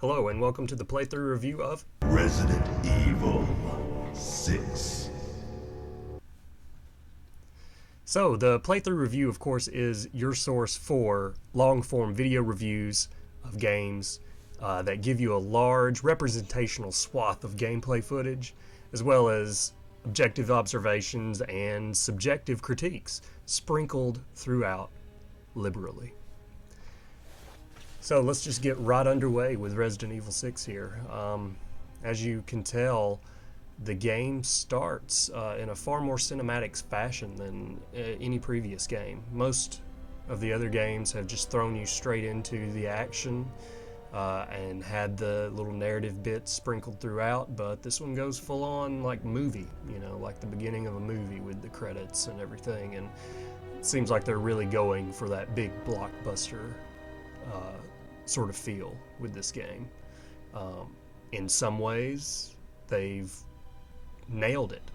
Hello and welcome to the playthrough review of Resident Evil 6. So the playthrough review, of course, is your source for long-form video reviews of games that give you a large representational swath of gameplay footage, as well as objective observations and subjective critiques sprinkled throughout liberally. So let's just get right underway with Resident Evil 6 here. As you can tell, the game starts in a far more cinematic fashion than any previous game. Most of the other games have just thrown you straight into the action and had the little narrative bits sprinkled throughout, but this one goes full on like movie, like the beginning of a movie with the credits and everything, and it seems like they're really going for that big blockbuster sort of feel with this game. In some ways, they've nailed it.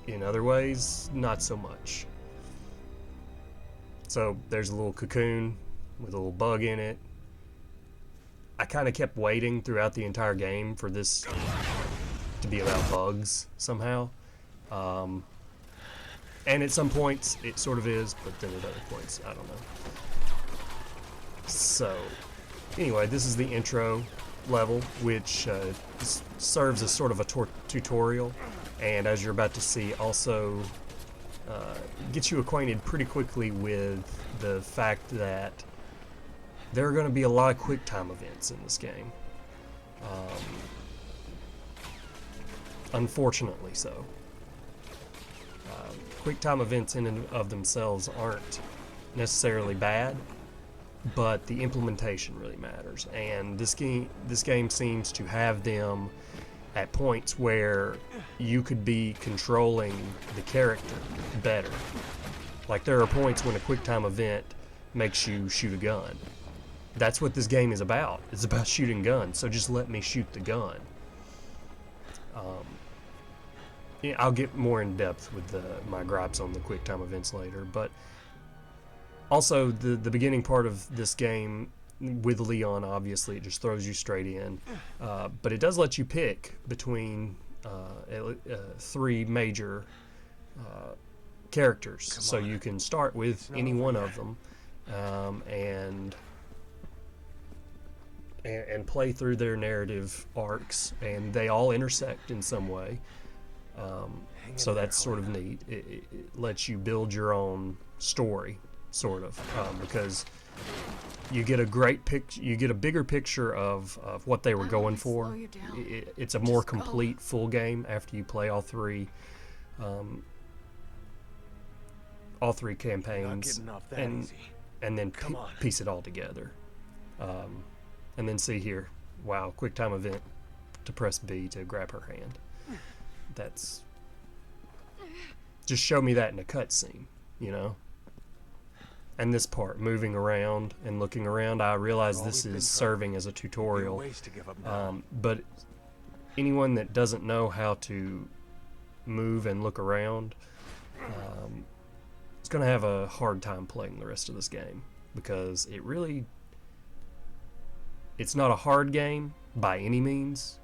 In other ways, not so much. So there's a little cocoon with a little bug in it. I kind of kept waiting throughout the entire game for this to be about bugs somehow. And at some points it sort of is, but then at other points, I don't know. So, anyway, this is the intro level, which serves as sort of a tutorial, and as you're about to see, also gets you acquainted pretty quickly with the fact that there are going to be a lot of quick time events in this game. Unfortunately so. Quick time events in and of themselves aren't necessarily bad, but the implementation really matters, and this game seems to have them at points where you could be controlling the character better. Like, there are points when a quick time event makes you shoot a gun. That's what this game is about. It's about shooting guns, so just let me shoot the gun. I'll get more in depth with my gripes on the quick time events later, but also, the beginning part of this game with Leon, obviously, it just throws you straight in. But it does let you pick between three major characters. So you can start with any one of them and play through their narrative arcs, and they all intersect in some way. So that's sort of neat. It lets you build your own story, sort of, because you get a bigger picture of what they were going for. It's a more complete full game after you play all three campaigns, and then piece it all together, and then see here, wow, quick time event to press B to grab her hand. That's just show me that in a cutscene, And this part, moving around and looking around, I realize this is serving as a tutorial. But anyone that doesn't know how to move and look around is going to have a hard time playing the rest of this game, because it's not a hard game by any means,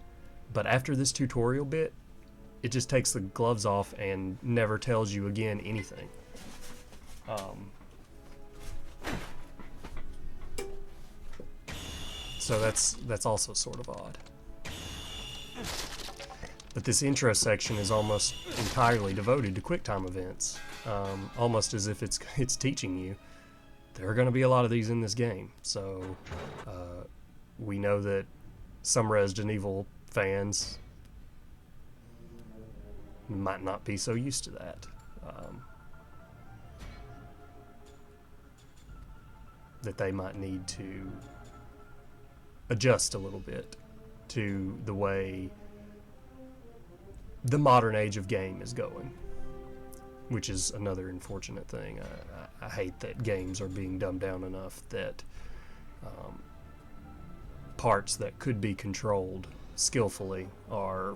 but after this tutorial bit, it just takes the gloves off and never tells you again anything. So that's also sort of odd. But this intro section is almost entirely devoted to QuickTime events, almost as if it's teaching you there are going to be a lot of these in this game. So we know that some Resident Evil fans might not be so used to that. That they might need to adjust a little bit to the way the modern age of game is going, which is another unfortunate thing. I hate that games are being dumbed down enough that parts that could be controlled skillfully are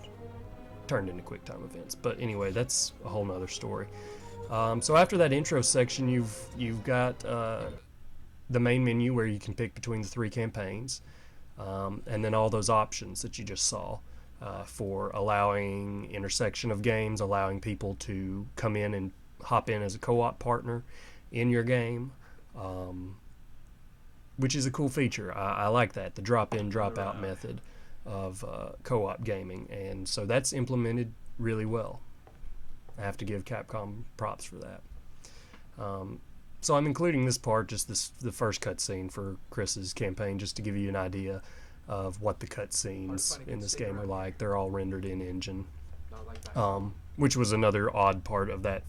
turned into QuickTime events. But anyway, that's a whole nother story. So after that intro section, you've got the main menu where you can pick between the three campaigns. and then all those options that you just saw for allowing intersection of games, allowing people to come in and hop in as a co-op partner in your game, which is a cool feature. I like that, the drop-in, drop-out method of co-op gaming, and so that's implemented really well. I have to give Capcom props for that. So I'm including this part, just the first cutscene for Chris's campaign, just to give you an idea of what the cutscenes in this game are like. They're all rendered in engine, which was another odd part of that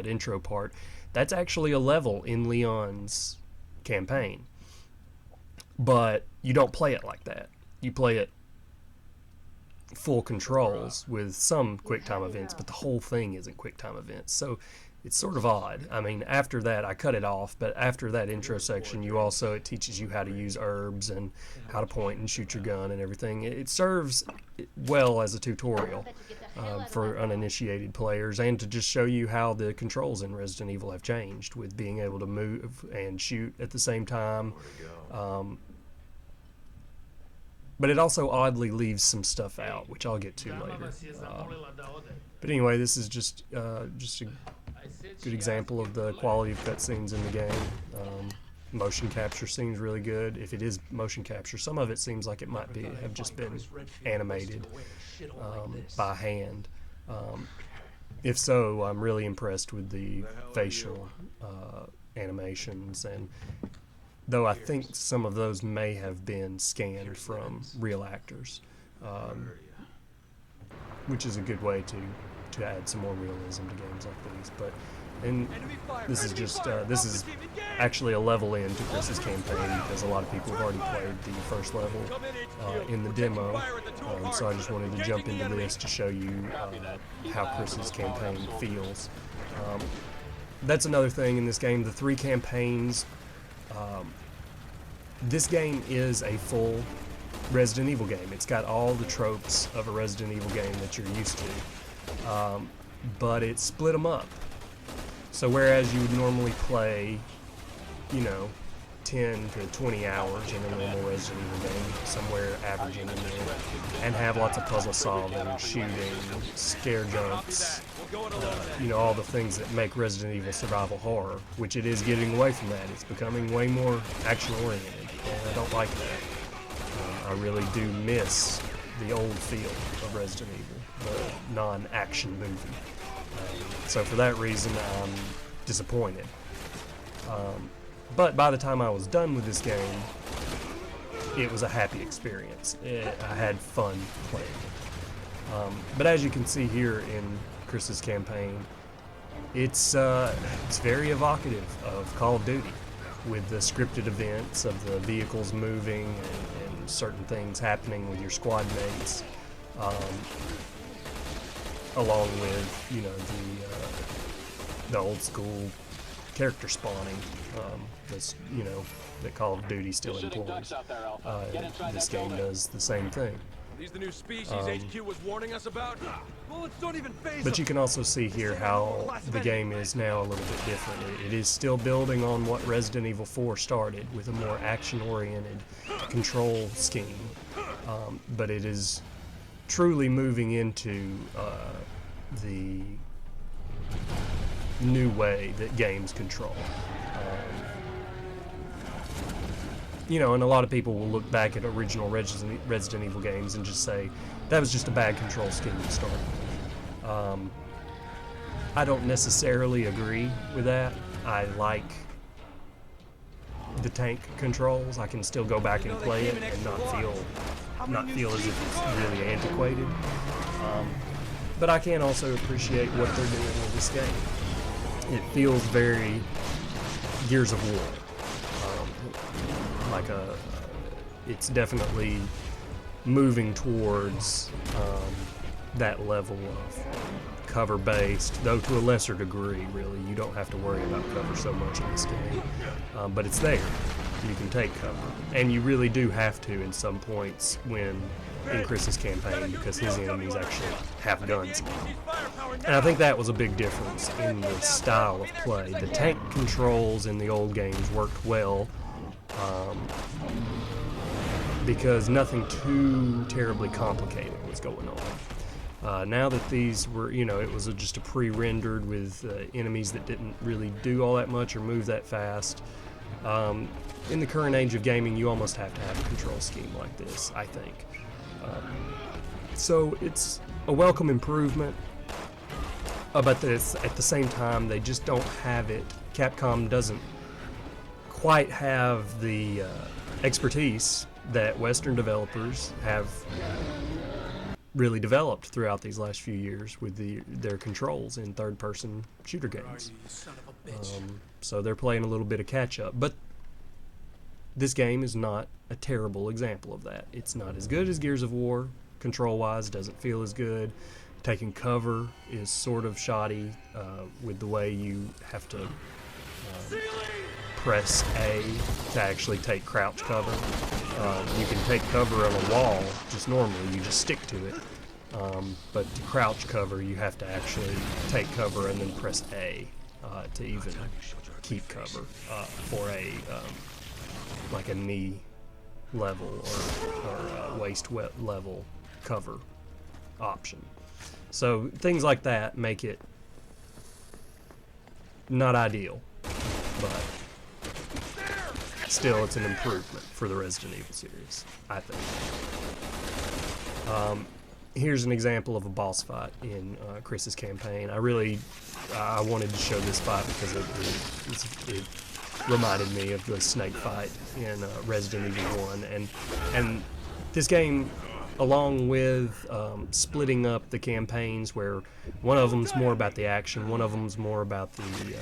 intro part. That's actually a level in Leon's campaign, but you don't play it like that. You play it full controls with some QuickTime events, but the whole thing isn't QuickTime events. So it's sort of odd. I mean, after that, I cut it off, but after that intro section, it teaches you how to use herbs and how to point and shoot your gun and everything. It serves well as a tutorial for uninitiated players, and to just show you how the controls in Resident Evil have changed, with being able to move and shoot at the same time. But it also oddly leaves some stuff out, which I'll get to later. But anyway, this is just a good example of the quality of cutscenes in the game. Motion capture seems really good. If it is motion capture, some of it seems like it might have just been animated by hand. If so, I'm really impressed with the facial animations, and though I think some of those may have been scanned from real actors, which is a good way to add some more realism to games like these. But this is actually a level into Chris's campaign, because a lot of people have already played the first level in the demo, so I just wanted to jump into this to show you how Chris's campaign feels. That's another thing in this game, the 3 campaigns. This game is a full Resident Evil game. It's got all the tropes of a Resident Evil game that you're used to, but it split them up. So whereas you would normally play, 10 to 20 hours in a normal Resident Evil game, somewhere averaging in there, and have lots of puzzle solving, shooting, scare jumps, all the things that make Resident Evil survival horror, which it is getting away from that. It's becoming way more action-oriented, and I don't like that. I really do miss the old feel of Resident Evil, the non-action movie. So for that reason, I'm disappointed. But by the time I was done with this game, it was a happy experience. I had fun playing it. But as you can see here in Chris's campaign, it's very evocative of Call of Duty, with the scripted events of the vehicles moving and certain things happening with your squad mates, along with the old school character spawning that Call of Duty still employs. This game does the same thing. These the new species HQ was warning us about? Bullets don't even phase But you can also see here how the game is now a little bit different. It is still building on what Resident Evil 4 started, with a more action-oriented control scheme, but it is truly moving into the new way that games control. And a lot of people will look back at original Resident Evil games and just say, that was just a bad control scheme to start with. I don't necessarily agree with that. I like the tank controls. I can still go back and play it and not feel as if it's really antiquated. But I can also appreciate what they're doing with this game. It feels very Gears of War. It's definitely moving towards that level of cover-based, though to a lesser degree, really. You don't have to worry about cover so much in this game, but it's there. You can take cover, and you really do have to in some points in Chris's campaign, because his enemies actually have guns now. And I think that was a big difference in the style of play. The tank controls in the old games worked well, because nothing too terribly complicated was going on. Now that these were, it was just a pre-rendered with enemies that didn't really do all that much or move that fast. In the current age of gaming, you almost have to have a control scheme like this, I think. So it's a welcome improvement, but at the same time, they just don't have it. Capcom doesn't quite have the expertise that Western developers have really developed throughout these last few years with their controls in third-person shooter games. So they're playing a little bit of catch-up, but this game is not a terrible example of that. It's not as good as Gears of War, control-wise, doesn't feel as good. Taking cover is sort of shoddy with the way you have to press A to actually take crouch cover. You can take cover on a wall just normally, you just stick to it. But to crouch cover, you have to actually take cover and then press A to even keep cover for a like a knee level or waist level cover option. So things like that make it not ideal, but still it's an improvement for the Resident Evil series, I think. Here's an example of a boss fight in Chris's campaign. I wanted to show this fight because it reminded me of the snake fight in Resident Evil 1, and this game, along with splitting up the campaigns where one of them's more about the action, one of them's more about the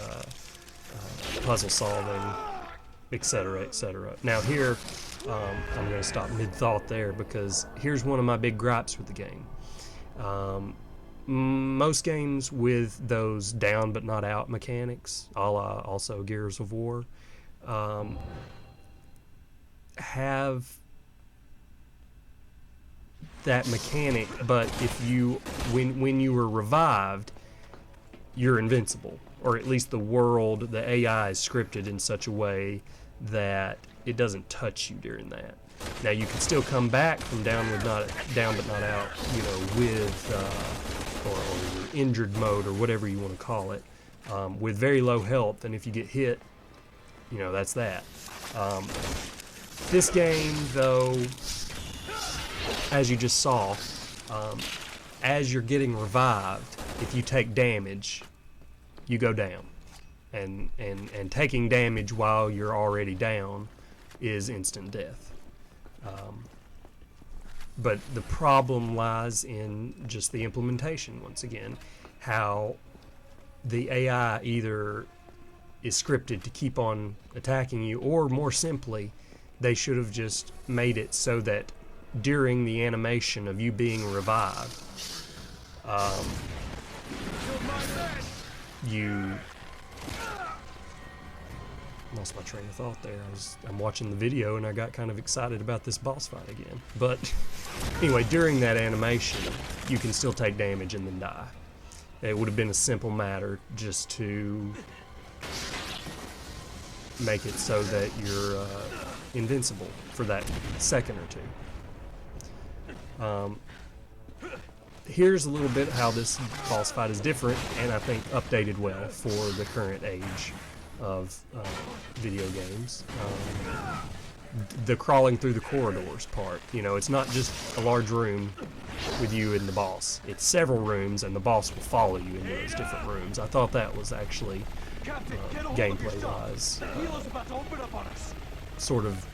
puzzle solving, etc., etc. Now here, I'm going to stop mid-thought there because here's one of my big gripes with the game. Most games with those down but not out mechanics, a la also Gears of War, have that mechanic, but if when you were revived, you're invincible, or at least the AI is scripted in such a way that it doesn't touch you during that. Now you can still come back from down but not out, with or injured mode or whatever you want to call it, with very low health, and if you get hit, that's that. This game, though, as you just saw, as you're getting revived, if you take damage, you go down. And taking damage while you're already down is instant death. But the problem lies in just the implementation, once again, how the AI either is scripted to keep on attacking you, or more simply, they should have just made it so that during the animation of you being revived, you lost my train of thought there. I'm watching the video and I got kind of excited about this boss fight again. But anyway, during that animation, you can still take damage and then die. It would have been a simple matter just to make it so that you're invincible for that second or two. Here's a little bit how this boss fight is different, and I think updated well for the current age of video games. The crawling through the corridors part, it's not just a large room with you and the boss. It's several rooms, and the boss will follow you in those different rooms. I thought that was actually gameplay-wise sort of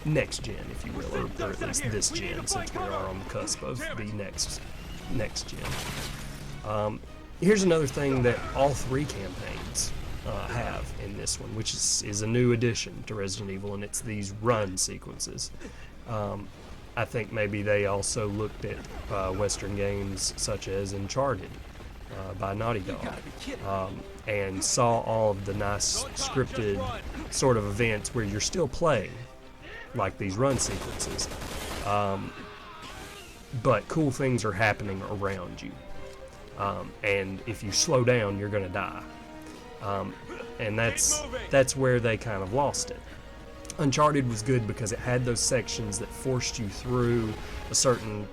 next gen, if you will, or at least this gen, since we are on the cusp of the next gen. Here's another thing that all three campaigns have in this one, which is a new addition to Resident Evil, and it's these run sequences. I think maybe they also looked at Western games such as Uncharted by Naughty Dog, and saw all of the nice scripted sort of events where you're still playing, like these run sequences, but cool things are happening around you, and if you slow down, you're going to die. And that's where they kind of lost it. Uncharted was good because it had those sections that forced you through a certain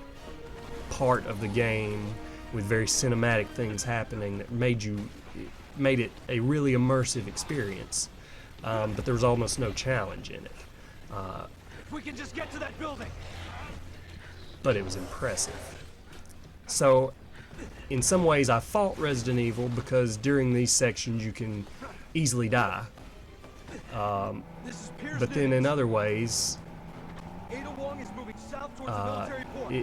part of the game with very cinematic things happening that made it a really immersive experience. But there was almost no challenge in it. If we can just get to that building. But it was impressive. So, in some ways, I fault Resident Evil because during these sections you can easily die. But then in other ways, Ada Wong is moving south towards the military port.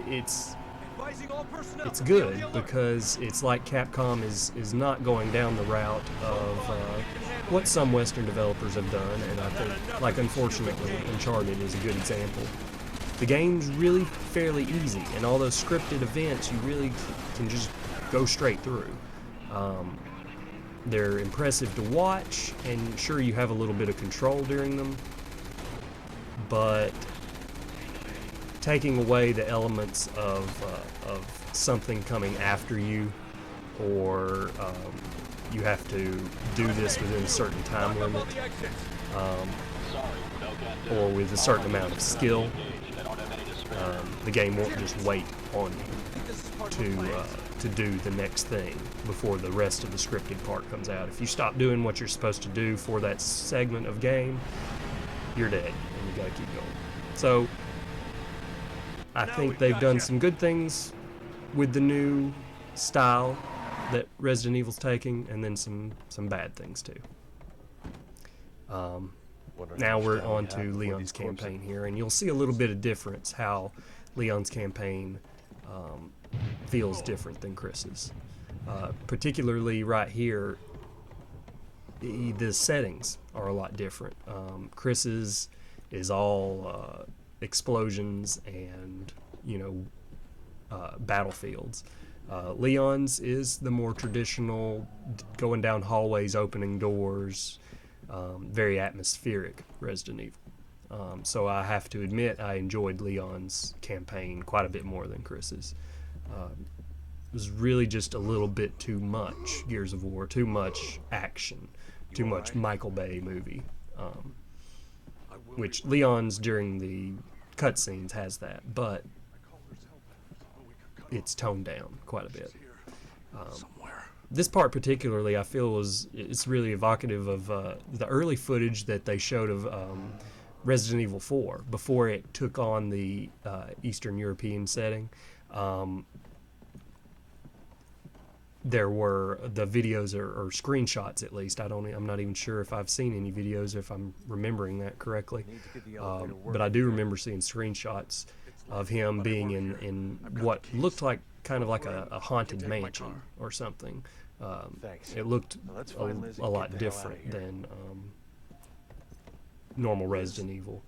Advising all personnel it's to be on good the alert. because it's like Capcom is not going down the route of what some Western developers have done, and I think, like, unfortunately, Uncharted is a good example. The game's really fairly easy, and all those scripted events you really can just go straight through. They're impressive to watch, and sure, you have a little bit of control during them, but taking away the elements of something coming after you, or you have to do this within a certain time limit, or with a certain amount of skill, the game won't just wait on you to do the next thing before the rest of the scripted part comes out. If you stop doing what you're supposed to do for that segment of game, you're dead, and you gotta keep going. So I think they've done some good things with the new style that Resident Evil's taking, and then some bad things too. Now we're on to Leon's campaign here, and you'll see a little bit of difference how Leon's campaign feels different than Chris's. Particularly right here, the settings are a lot different. Chris's is all explosions and, battlefields. Leon's is the more traditional, going down hallways, opening doors, very atmospheric Resident Evil. So I have to admit I enjoyed Leon's campaign quite a bit more than Chris's. It was really just a little bit too much Gears of War, too much action, too much Michael Bay movie. Which Leon's during the cutscenes has that, but it's toned down quite a bit. This part particularly, I feel, it's really evocative of the early footage that they showed of Resident Evil 4 before it took on the Eastern European setting. There were the videos or screenshots, at least. I'm not even sure if I've seen any videos, if I'm remembering that correctly. But I do remember seeing screenshots of him being in what looked like kind of like a haunted mansion or something. It looked a lot different than normal Resident Evil.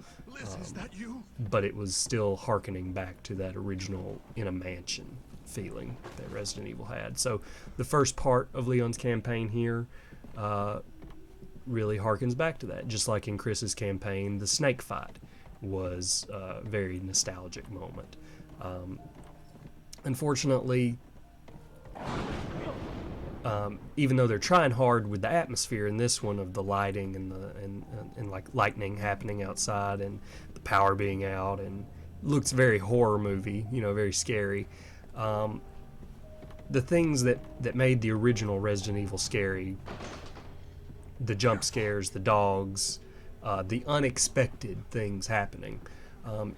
But it was still hearkening back to that original in a mansion feeling that Resident Evil had. So the first part of Leon's campaign here really harkens back to that. Just like in Chris's campaign, the snake fight was a very nostalgic moment. Unfortunately, even though they're trying hard with the atmosphere in this one of the lighting and like lightning happening outside and the power being out, and looks very horror movie, very scary. The things that made the original Resident Evil scary, the jump scares, the dogs, the unexpected things happening,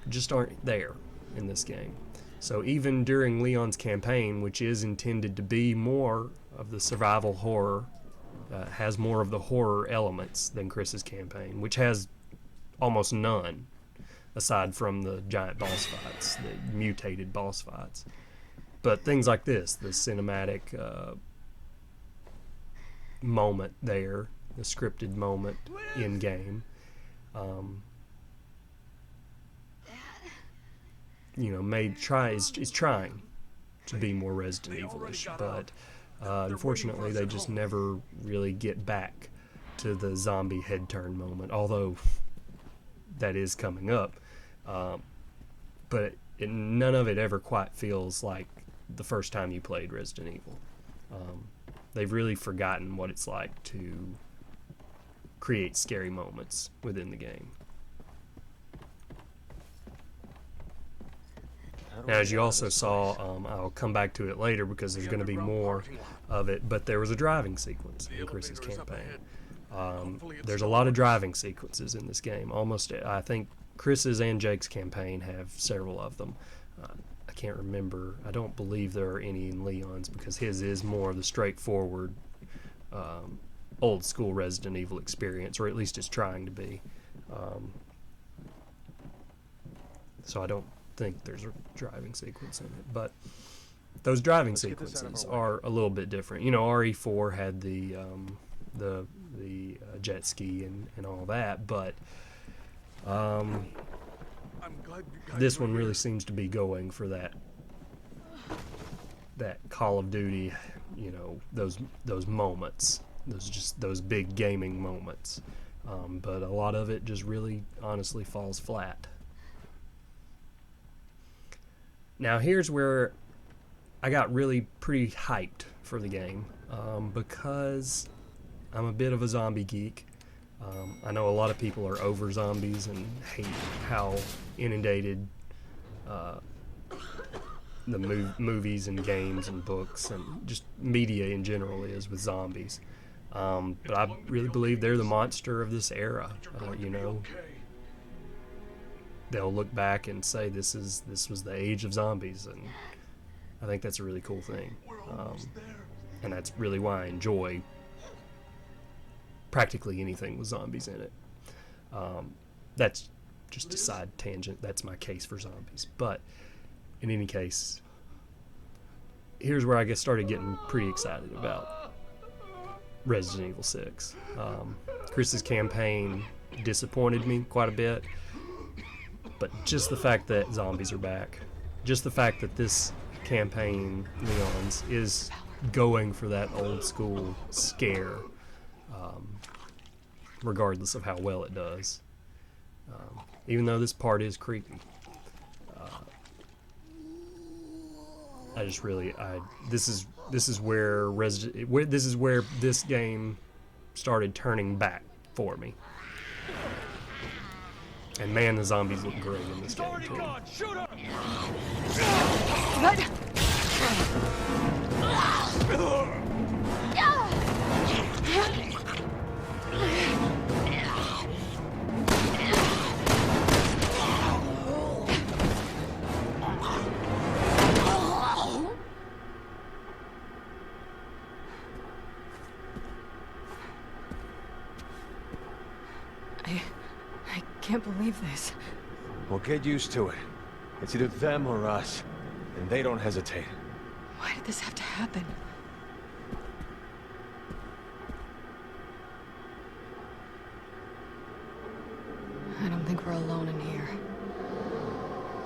just aren't there in this game. So even during Leon's campaign, which is intended to be more of the survival horror, has more of the horror elements than Chris's campaign, which has almost none, aside from the giant boss fights, the mutated boss fights. But things like this, the cinematic moment there, the scripted moment in game, is trying to be more Resident Evil-ish, but unfortunately they just never really get back to the zombie head turn moment, although that is coming up. But none of it ever quite feels like the first time you played Resident Evil. They've really forgotten what it's like to create scary moments within the game. Now, as you also saw, I'll come back to it later because there's going to be more of it, but there was a driving sequence in Chris's campaign. There's a lot of driving sequences in this game. Almost, I think Chris's and Jake's campaign have several of them. I can't remember. I don't believe there are any in Leon's because his is more of the straightforward, old school Resident Evil experience, or at least it's trying to be. So I don't think there's a driving sequence in it, but those driving sequences are a little bit different. You know, RE4 had the jet ski and all that, but this one really seems to be going for that Call of Duty, you know, those moments, those big gaming moments, but a lot of it just really honestly falls flat. Now here's where I got really pretty hyped for the game, because I'm a bit of a zombie geek. I know a lot of people are over zombies and hate how inundated the movies and games and books and just media in general is with zombies. But I really believe they're the monster of this era. You know, they'll look back and say this was the age of zombies, and I think that's a really cool thing. And that's really why I enjoy practically anything with zombies in it. That's just a side tangent. That's my case for zombies. But in any case, here's where I started getting pretty excited about Resident Evil 6. Chris's campaign disappointed me quite a bit, but just the fact that zombies are back, just the fact that this campaign, Leon's, is going for that old school scare, regardless of how well it does. Even though this part is creepy, I just really, this is where this game started turning back for me. And man, the zombies look great in this game too. I can't believe this. Well, get used to it. It's either them or us, and they don't hesitate. Why did this have to happen? I don't think we're alone in here.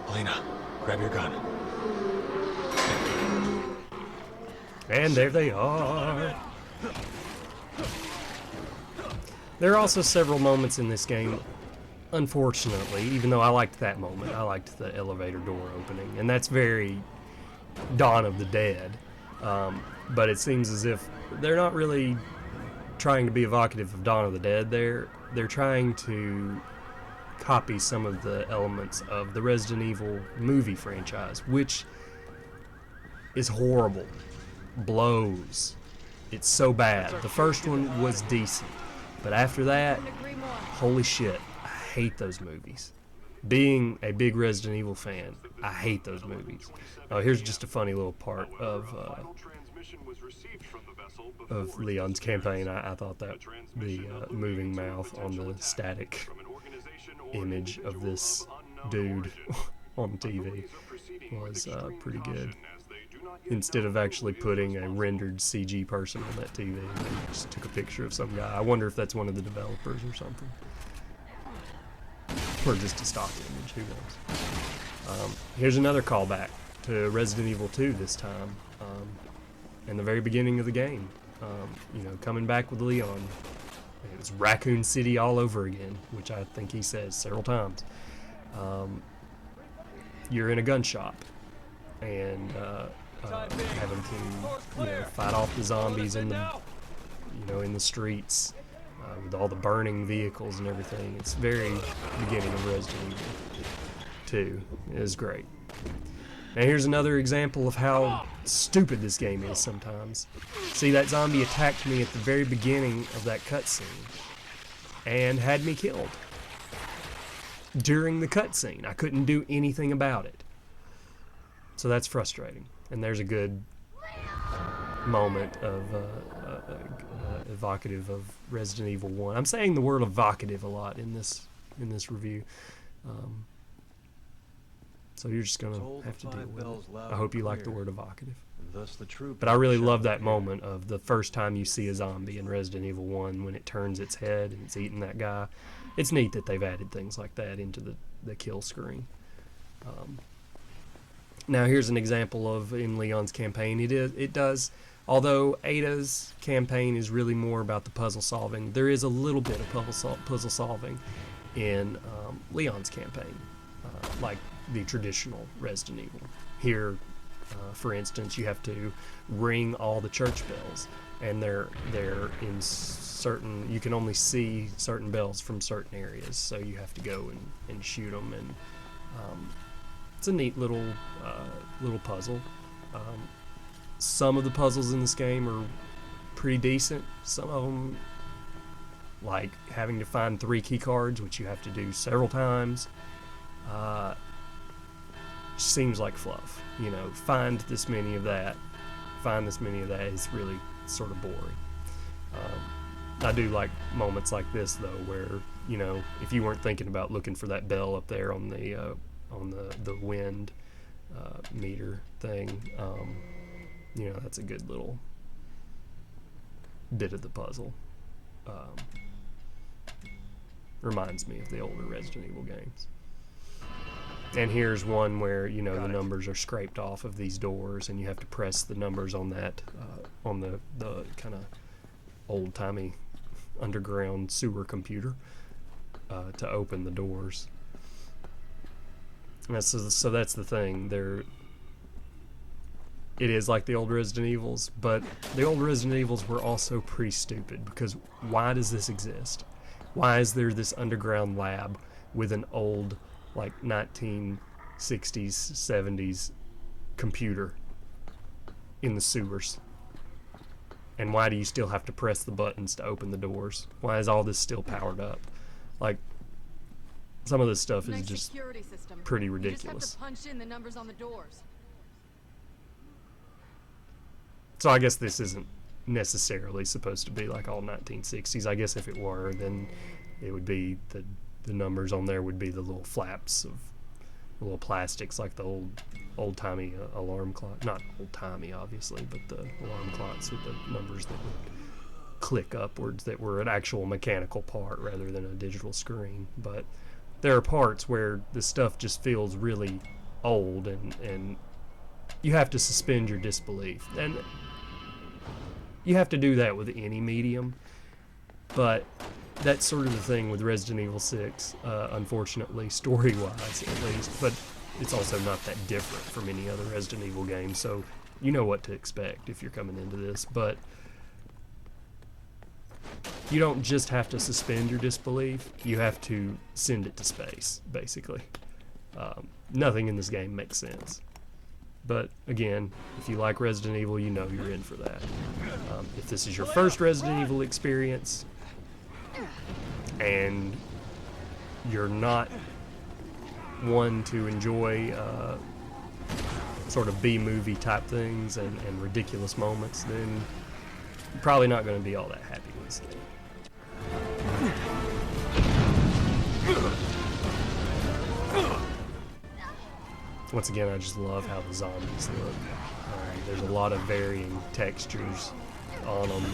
Elena, grab your gun. And there they are. There are also several moments in this game, unfortunately, even though I liked that moment. I liked the elevator door opening, and that's very Dawn of the Dead. But it seems as if they're not really trying to be evocative of Dawn of the Dead. They're trying to copy some of the elements of the Resident Evil movie franchise, which is horrible. Blows. It's so bad. The first one was decent, but after that, holy shit, I hate those movies. Being a big Resident Evil fan, I hate those movies. Oh, here's just a funny little part of Leon's campaign. I thought that the moving mouth on the static image of this dude on TV was pretty good. Instead of actually putting a rendered CG person on that TV, they just took a picture of some guy. I wonder if that's one of the developers or something. Or just a stock image, who knows. Here's another callback to Resident Evil 2 this time. In the very beginning of the game. You know, coming back with Leon. It's Raccoon City all over again, which I think he says several times. You're in a gun shop, and having to, fight off the zombies in the streets with all the burning vehicles and everything. It's very beginning of Resident Evil 2. It is great. Now here's another example of how stupid this game is sometimes. See, that zombie attacked me at the very beginning of that cutscene and had me killed. During the cutscene, I couldn't do anything about it. So that's frustrating. And there's a good moment of evocative of Resident Evil 1. I'm saying the word evocative a lot in this review. So you're just gonna have to deal with it. I hope you like the word evocative. But I really love that moment of the first time you see a zombie in Resident Evil 1 when it turns its head and it's eating that guy. It's neat that they've added things like that into the kill screen. Now here's an example of in Leon's campaign. It does, although Ada's campaign is really more about the puzzle solving, there is a little bit of puzzle solving in Leon's campaign, like the traditional Resident Evil. Here, for instance, you have to ring all the church bells, and they're in certain, you can only see certain bells from certain areas, so you have to go and shoot them, and it's a neat little puzzle. Some of the puzzles in this game are pretty decent. Some of them, like having to find 3 key cards, which you have to do several times, seems like fluff. You know, find this many of that is really sort of boring. I do like moments like this though, where, you know, if you weren't thinking about looking for that bell up there on the wind meter thing, you know, that's a good little bit of the puzzle. Reminds me of the older Resident Evil games. And here's one where, you know, the numbers are scraped off of these doors, and you have to press the numbers on that, on the kind of old-timey underground sewer computer to open the doors. And so that's the thing. It is like the old Resident Evils, but the old Resident Evils were also pretty stupid, because why does this exist? Why is there this underground lab with an old, like, 1960s, 70s computer in the sewers? And why do you still have to press the buttons to open the doors? Why is all this still powered up? Like, some of this stuff is just pretty ridiculous. You just have to punch in the numbers on the doors. So I guess this isn't necessarily supposed to be like all 1960s. I guess if it were, then it would be the numbers on there would be the little flaps of the little plastics, like the old-timey alarm clock. Not old-timey, obviously, but the alarm clocks with the numbers that would click upwards, that were an actual mechanical part rather than a digital screen. But there are parts where the stuff just feels really old, and you have to suspend your disbelief. And you have to do that with any medium, but that's sort of the thing with Resident Evil 6, unfortunately, story-wise at least, but it's also not that different from any other Resident Evil game, so you know what to expect if you're coming into this. But you don't just have to suspend your disbelief, you have to send it to space, basically. Nothing in this game makes sense. But again, if you like Resident Evil, you know you're in for that. If this is your first Resident Evil experience, and you're not one to enjoy sort of B-movie type things and ridiculous moments, then you're probably not going to be all that happy with this game. Once again, I just love how the zombies look. There's a lot of varying textures on them.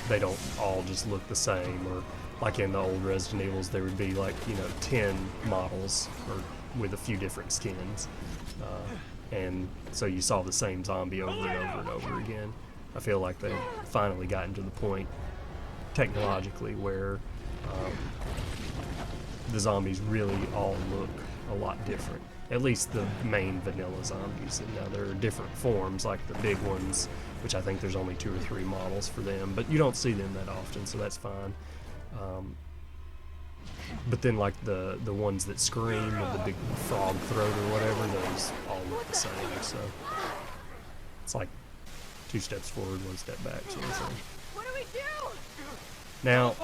They don't all just look the same, or like in the old Resident Evils, there would be like, you know, 10 models or with a few different skins. And so you saw the same zombie over and over and over again. I feel like they've finally gotten to the point technologically where the zombies really all look a lot different. At least the main vanilla zombies. And now there are different forms, like the big ones, which I think there's only 2 or 3 models for them, but you don't see them that often, so that's fine. But then like the ones that scream with the big frog throat or whatever, those all look the same. So it's like 2 steps forward, 1 step back sort of thing. What do we do? Now,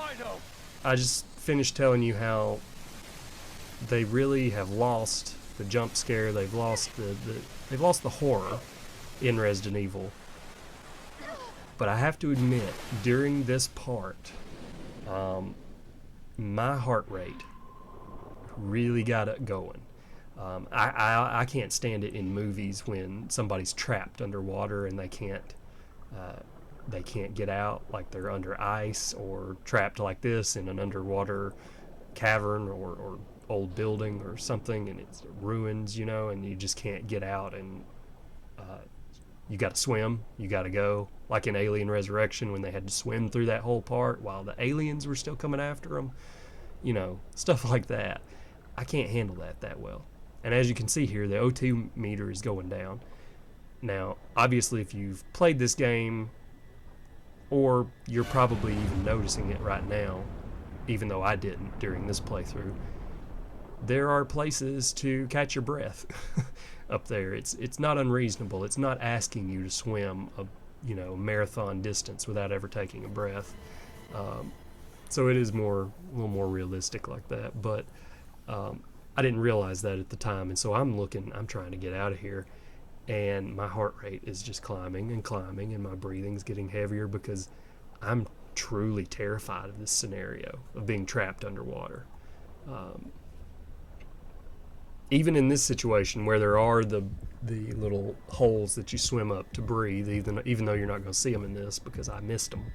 I just finished telling you how they really have lost the jump scare. They've lost they've lost the horror in Resident Evil. But I have to admit, during this part, my heart rate really got it going. I can't stand it in movies when somebody's trapped underwater and they can't get out, like they're under ice or trapped like this in an underwater cavern or old building or something, and it's ruins, you know, and you just can't get out, and you got to swim, you got to go, like in Alien Resurrection when they had to swim through that whole part while the aliens were still coming after them, you know, stuff like that. I can't handle that well. And as you can see here, the O2 meter is going down. Now, obviously, if you've played this game, or you're probably even noticing it right now, even though I didn't during this playthrough, there are places to catch your breath up there. It's not unreasonable. It's not asking you to swim a marathon distance without ever taking a breath. So it is a little more realistic like that. But I didn't realize that at the time, and so I'm trying to get out of here, and my heart rate is just climbing and climbing, and my breathing's getting heavier because I'm truly terrified of this scenario of being trapped underwater. Even in this situation where there are the little holes that you swim up to breathe, even though you're not going to see them in this because I missed them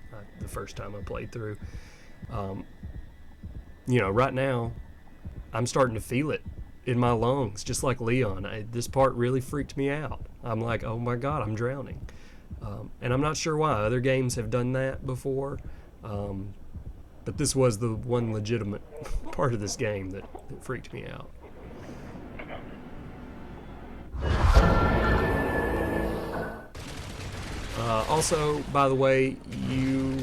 the first time I played through. Right now I'm starting to feel it in my lungs, just like Leon. This part really freaked me out. I'm like, oh my god, I'm drowning. And I'm not sure why. Other games have done that before. But this was the one legitimate part of this game that freaked me out. Also, by the way, you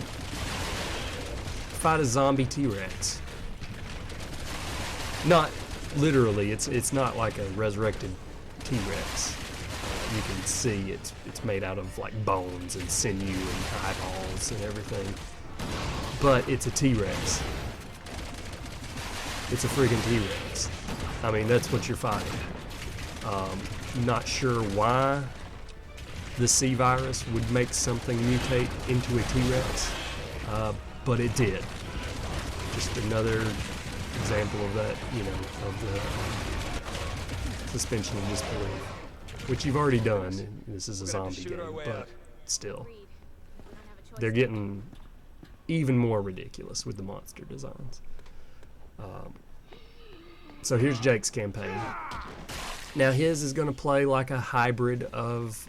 fight a zombie T-Rex. Not literally, it's not like a resurrected T-Rex. You can see it's made out of like bones and sinew and eyeballs and everything. But it's a T-Rex. It's a friggin' T-Rex. I mean, that's what you're fighting. Not sure why the C virus would make something mutate into a T-Rex, but it did. Just another example of that, of the suspension of disbelief, which you've already done. This is a zombie game, but still. They're getting even more ridiculous with the monster designs. So here's Jake's campaign. Now his is going to play like a hybrid of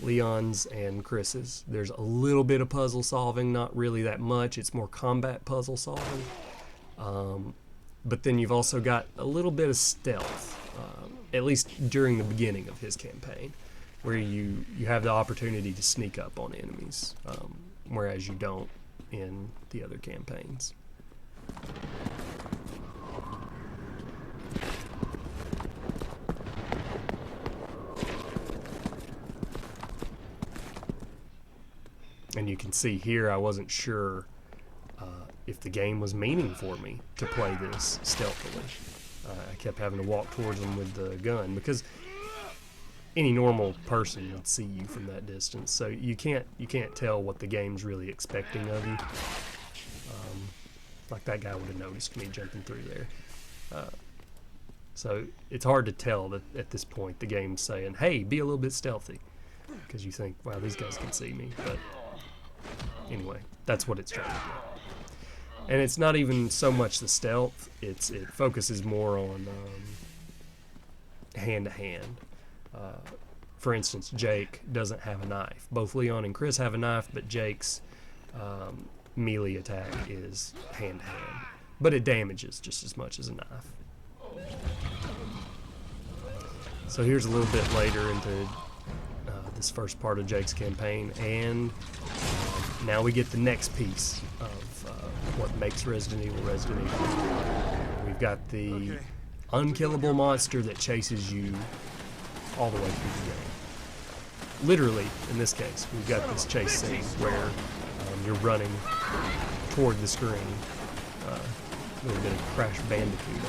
Leon's and Chris's. There's a little bit of puzzle solving, not really that much. It's more combat puzzle solving. But then you've also got a little bit of stealth, at least during the beginning of his campaign, where you have the opportunity to sneak up on enemies, whereas you don't in the other campaigns. And you can see here I wasn't sure if the game was meaning for me to play this stealthily. I kept having to walk towards them with the gun because any normal person would see you from that distance. So you can't tell what the game's really expecting of you. Like that guy would have noticed me jumping through there. So it's hard to tell that at this point the game's saying, hey, be a little bit stealthy. Because you think, wow, these guys can see me. But anyway, that's what it's trying to do. And it's not even so much the stealth, it focuses more on hand-to-hand. For instance, Jake doesn't have a knife. Both Leon and Chris have a knife, but Jake's melee attack is hand-to-hand. But it damages just as much as a knife. So here's a little bit later into this first part of Jake's campaign, and now we get the next piece of what makes Resident Evil Resident Evil. We've got the unkillable monster that chases you all the way through the game. Literally, in this case, we've got this chase scene where you're running toward the screen. A little bit of Crash Bandicoot,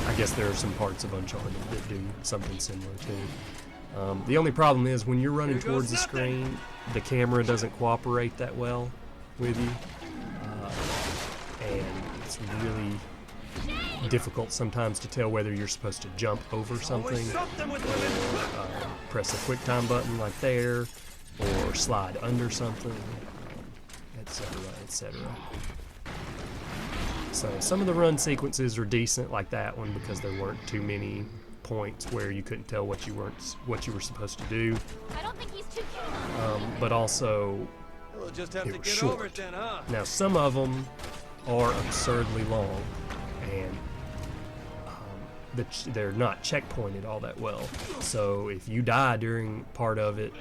I guess there are some parts of Uncharted that do something similar too. The only problem is when you're running towards the screen, the camera doesn't cooperate that well with you, and it's really difficult sometimes to tell whether you're supposed to jump over something, or press a quick time button like there, or slide under something, etc., etc. So some of the run sequences are decent like that one because there weren't too many points where you couldn't tell what you were supposed to do. I don't think he's too cute. But also We'll just have it to was get short. over it then, huh? Now some of them are absurdly long, and they're not checkpointed all that well. So if you die during part of it,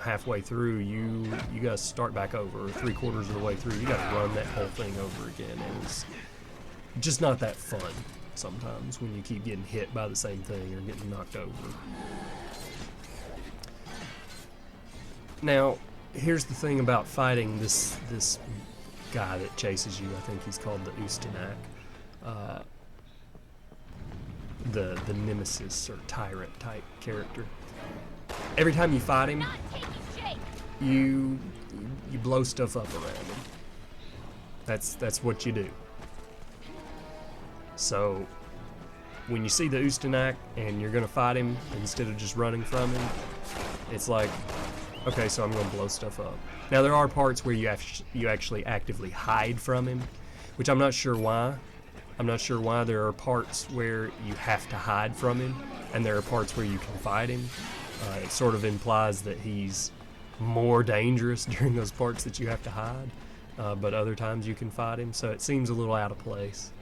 halfway through, you got to start back over, or 3/4 of the way through. You got to run that whole thing over again, and it's just not that fun sometimes when you keep getting hit by the same thing or getting knocked over. Now, here's the thing about fighting this guy that chases you. I think he's called the Ustanak. The nemesis or tyrant type character. Every time you fight him, you blow stuff up around him. That's what you do. So when you see the Ustanak and you're gonna fight him instead of just running from him, it's like, okay, so I'm gonna blow stuff up. Now there are parts where you actually actively hide from him, which I'm not sure why. I'm not sure why there are parts where you have to hide from him, and there are parts where you can fight him. It sort of implies that he's more dangerous during those parts that you have to hide, but other times you can fight him, so it seems a little out of place.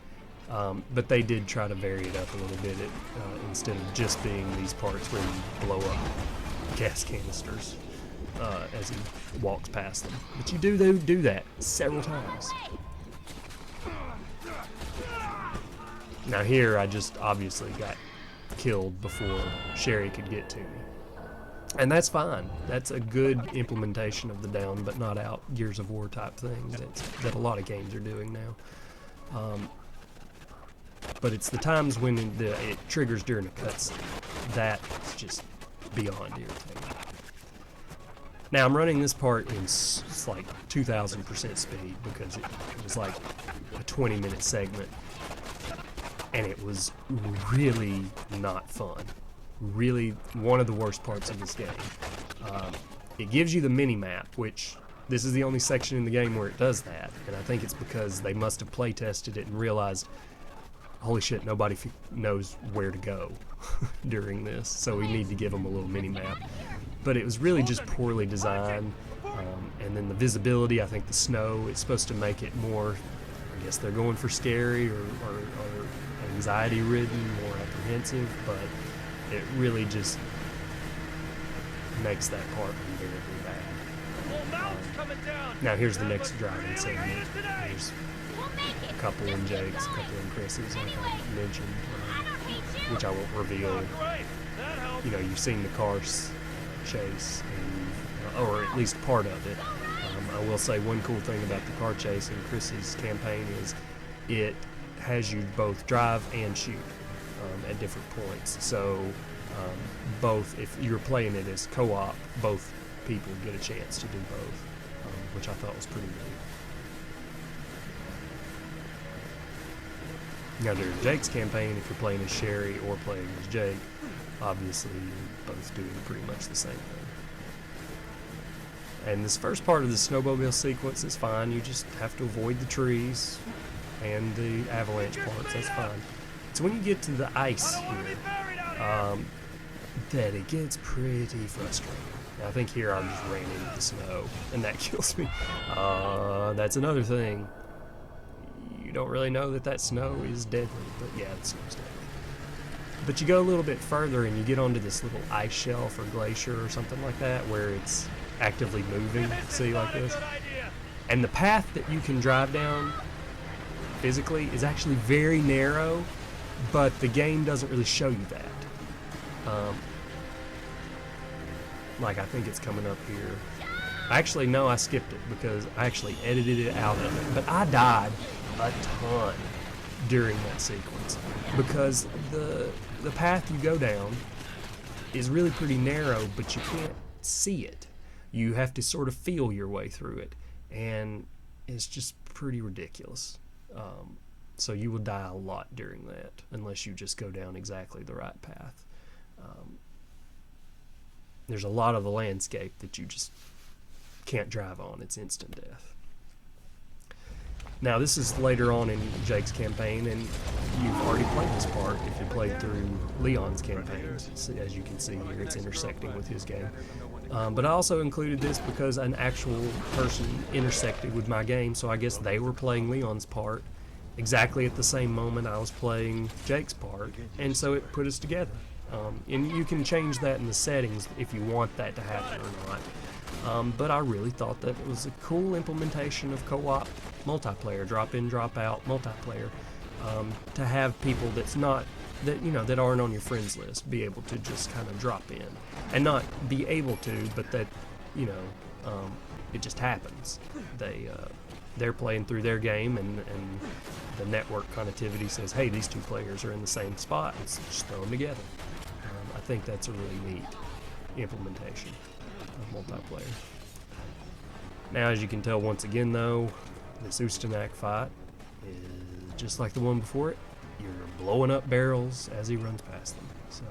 But they did try to vary it up a little bit instead of just being these parts where you blow up gas canisters as he walks past them. But you do that several times. Now here, I just obviously got killed before Sherry could get to me. And that's fine. That's a good implementation of the down but not out Gears of War type thing that a lot of games are doing now. But it's the times when it triggers during a cutscene. That's just beyond irritating. Now I'm running this part in it's like 2,000% speed because it was like a 20-minute segment. And it was really not fun. Really one of the worst parts of this game. It gives you the mini-map, which this is the only section in the game where it does that. And I think it's because they must have play tested it and realized, holy shit, nobody knows where to go during this. So we need to give them a little mini-map. But it was really just poorly designed. And then the visibility, I think the snow, it's supposed to make it more, I guess they're going for scary or anxiety-ridden, more apprehensive, but it really just makes that part unbearably bad. Now here's the next driving segment. There's a couple in Jake's, a couple in Chris's, like I mentioned, which I won't reveal. You've seen the car chase, or at least part of it. I will say one cool thing about the car chase in Chris's campaign is it has you both drive and shoot at different points. So both, if you're playing it as co-op, both people get a chance to do both, which I thought was pretty neat. Now during Jake's campaign, if you're playing as Sherry or playing as Jake, obviously you're both doing pretty much the same thing. And this first part of the snowmobile sequence is fine. You just have to avoid the trees and the avalanche parts. That's fine. So when you get to the ice here, that it gets pretty frustrating. Now, I think here I just ran into the snow, and that kills me. That's another thing. You don't really know that snow is deadly, but yeah, the snow's deadly. But you go a little bit further and you get onto this little ice shelf or glacier or something like that where it's actively moving, see, like this. And the path that you can drive down physically is actually very narrow, but the game doesn't really show you that. Like, I think it's coming up here. Actually, no, I skipped it because I actually edited it out of it. But I died a ton during that sequence because the path you go down is really pretty narrow, but you can't see it. You have to sort of feel your way through it, and it's just pretty ridiculous. So you will die a lot during that unless you just go down exactly the right path. There's a lot of the landscape that you just can't drive on. It's instant death. Now, this is later on in Jake's campaign, and you've already played this part if you played through Leon's campaigns. So, as you can see here, it's intersecting with his game. But I also included this because an actual person intersected with my game, so I guess they were playing Leon's part exactly at the same moment I was playing Jake's part, and so it put us together. And you can change that in the settings if you want that to happen or not. But I really thought that it was a cool implementation of co-op multiplayer, drop-in, drop-out multiplayer, to have people that aren't on your friends list be able to just kind of drop in, and not be able to, but that it just happens. They're playing through their game, and the network connectivity says, hey, these two players are in the same spot. Let's just throw them together. I think that's a really neat implementation of multiplayer. Now, as you can tell, once again, though, this Ustanak fight is just like the one before it. You're blowing up barrels as he runs past them. So,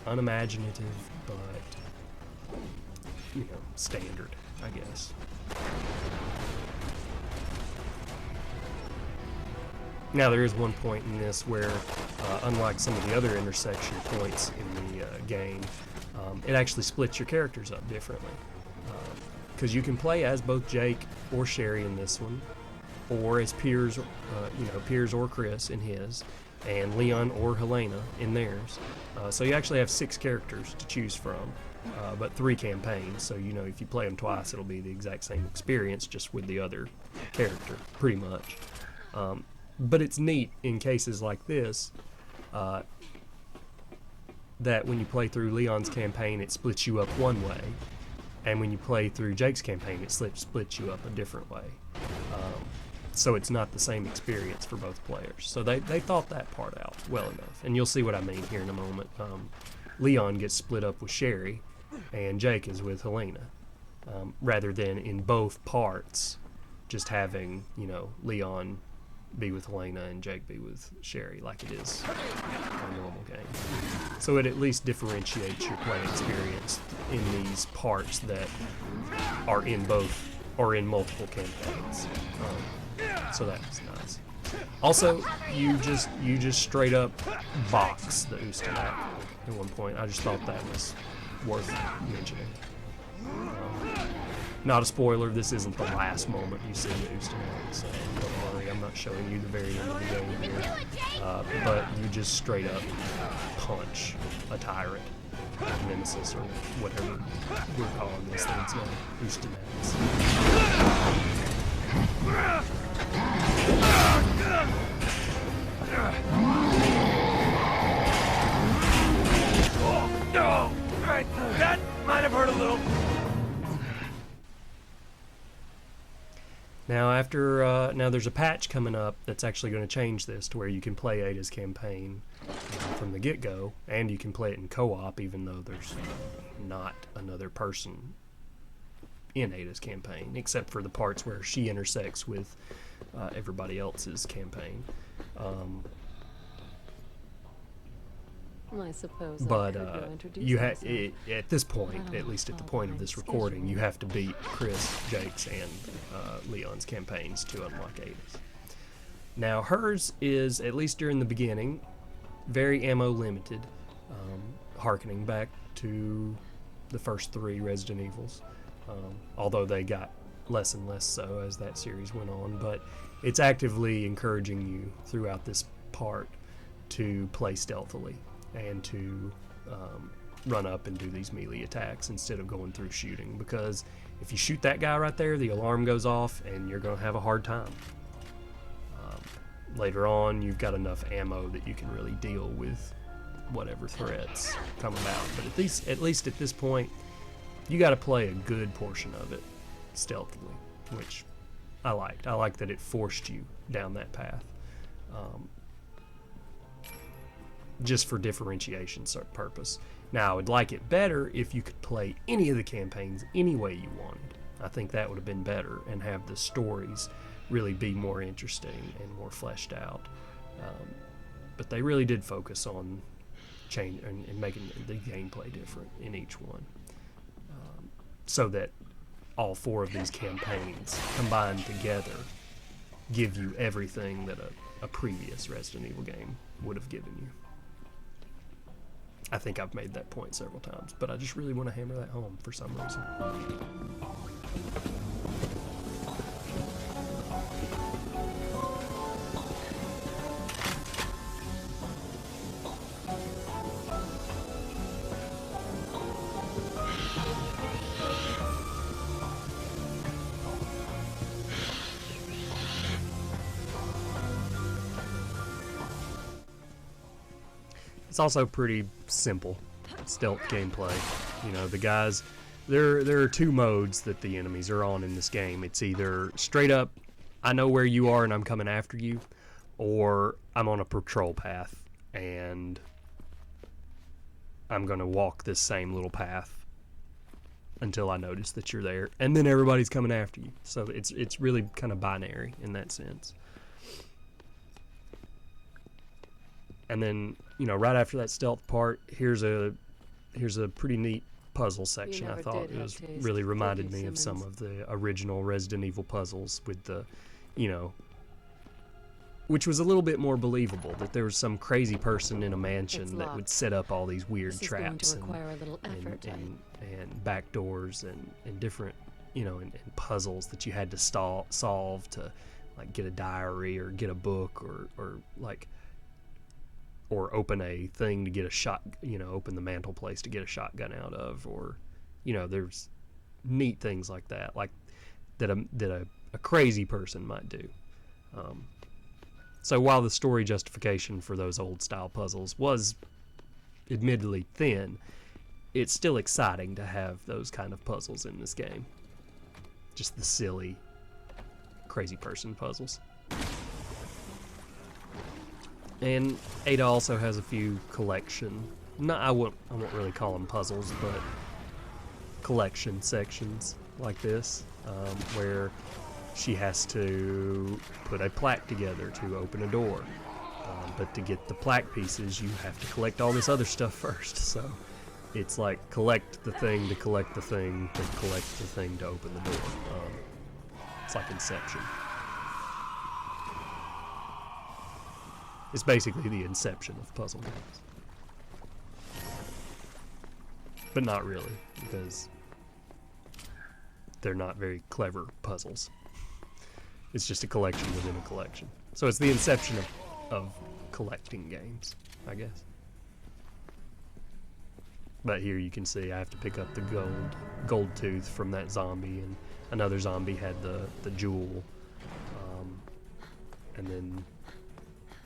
unimaginative, but, standard, I guess. Now, there is one point in this where, unlike some of the other intersection points in the game, it actually splits your characters up differently. Because you can play as both Jake or Sherry in this one, or as Piers, Piers or Chris in his, and Leon or Helena in theirs. So you actually have 6 characters to choose from, but 3 campaigns. So, if you play them twice, it'll be the exact same experience, just with the other character, pretty much. But it's neat in cases like this, that when you play through Leon's campaign, it splits you up one way, and when you play through Jake's campaign, it splits you up a different way. So it's not the same experience for both players. So they thought that part out well enough, and you'll see what I mean here in a moment. Leon gets split up with Sherry, and Jake is with Helena, rather than in both parts just having, Leon be with Helena and Jake be with Sherry like it is in a normal game. So it at least differentiates your play experience in these parts that are in both or in multiple campaigns. So that was nice. Also, you just straight up box the Ustanak at one point. I just thought that was worth mentioning. Not a spoiler, this isn't the last moment you see the Ustanak, so don't worry, I'm not showing you the very end of the game here. But you just straight up punch a tyrant, nemesis, or whatever we're calling these things now, Ustanaks. No! Alright, that might have hurt a little. Now there's a patch coming up that's actually going to change this to where you can play Ada's campaign from the get-go, and you can play it in co-op even though there's not another person in Ada's campaign, except for the parts where she intersects with everybody else's campaign. I suppose. But you have at this point, at least at the point of this recording, you have to beat Chris, Jake's, and Leon's campaigns to unlock Ada's. Now hers is, at least during the beginning, very ammo limited, harkening back to the first 3 Resident Evils, although they got less and less so as that series went on. But it's actively encouraging you throughout this part to play stealthily and to run up and do these melee attacks instead of going through shooting, because If you shoot that guy right there, the alarm goes off and you're going to have a hard time. Later on, you've got enough ammo that you can really deal with whatever threats come about. But at least at this point, you got to play a good portion of it stealthily, which I liked. I liked that it forced you down that path, just for differentiation purpose. Now, I would like it better if you could play any of the campaigns any way you wanted. I think that would have been better, and have the stories really be more interesting and more fleshed out. But they really did focus on change and making the gameplay different in each one, so that all 4 of these campaigns combined together give you everything that a previous Resident Evil game would have given you. I think I've made that point several times, but I just really want to hammer that home for some reason. It's also pretty simple stealth gameplay. You know, the guys, there are 2 modes that the enemies are on in this game. It's either straight up, I know where you are and I'm coming after you, or I'm on a patrol path and I'm gonna walk this same little path until I notice that you're there, and then everybody's coming after you. So it's really kind of binary in that sense. And then, you know, right after that stealth part, here's a pretty neat puzzle section. I thought it was really reminded me of some of the original Resident Evil puzzles with the, you know, which was a little bit more believable, that there was some crazy person in a mansion that would set up all these weird traps and back doors and different, you know, and puzzles that you had to solve to, like, get a diary or get a book or like, or open a thing to get a shot, you know, open the mantle place to get a shotgun out of, or, you know, there's neat things like that, like that a crazy person might do. So while the story justification for those old style puzzles was admittedly thin, it's still exciting to have those kind of puzzles in this game. Just the silly, crazy person puzzles. And Ada also has a few collection, I won't really call them puzzles, but collection sections like this, where she has to put a plaque together to open a door. But to get the plaque pieces, you have to collect all this other stuff first. So it's like collect the thing to collect the thing to collect the thing to open the door. It's like Inception. It's basically the Inception of puzzle games. But not really, because they're not very clever puzzles. It's just a collection within a collection. So it's the Inception of collecting games, I guess. But here you can see I have to pick up the gold tooth from that zombie, and another zombie had the jewel. And then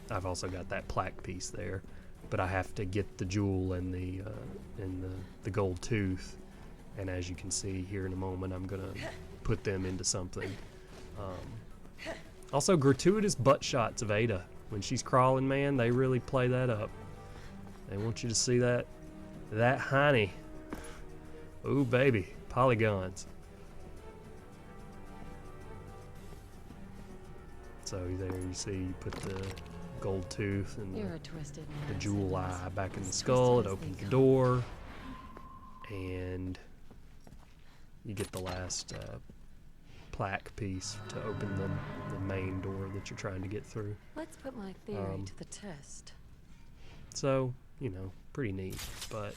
I've also got that plaque piece there, but I have to get the jewel and the gold tooth, and as you can see here in a moment, I'm gonna put them into something. Also, gratuitous butt shots of Ada when she's crawling, man, they really play that up. They want you to see that hiney. Ooh, baby, polygons. So there you see, you put the gold tooth and the jewel eye back in the skull. It opens the door, and you get the last plaque piece to open the main door that you're trying to get through. Let's put my theory to the test. So, you know, pretty neat, but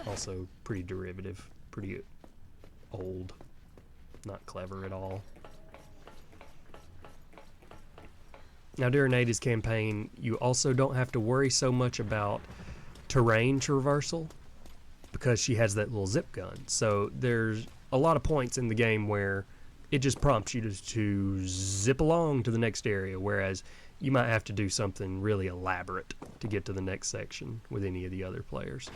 also pretty derivative, pretty old, not clever at all. Now, during Ada's campaign, you also don't have to worry so much about terrain traversal because she has that little zip gun. So there's a lot of points in the game where it just prompts you to zip along to the next area, whereas you might have to do something really elaborate to get to the next section with any of the other players.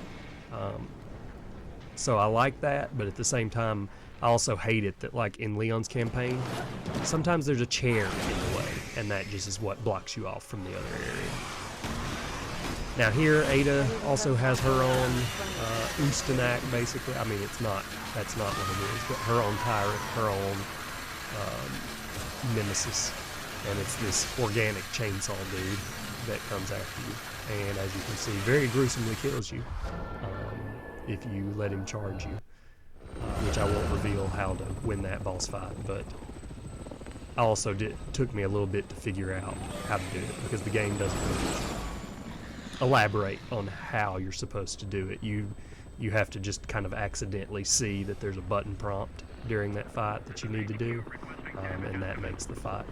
So I like that, but at the same time, I also hate it that, like in Leon's campaign, sometimes there's a chair in the way, and that just is what blocks you off from the other area. Now here, Ada also has her own Ustanak, basically. I mean, that's not what it is, but her own tyrant, her own nemesis. And it's this organic chainsaw dude that comes after you. And as you can see, very gruesomely kills you if you let him charge you. Which I won't reveal how to win that boss fight, but I also took me a little bit to figure out how to do it, because the game doesn't really elaborate on how you're supposed to do it. You have to just kind of accidentally see that there's a button prompt during that fight that you need to do, and that makes the fight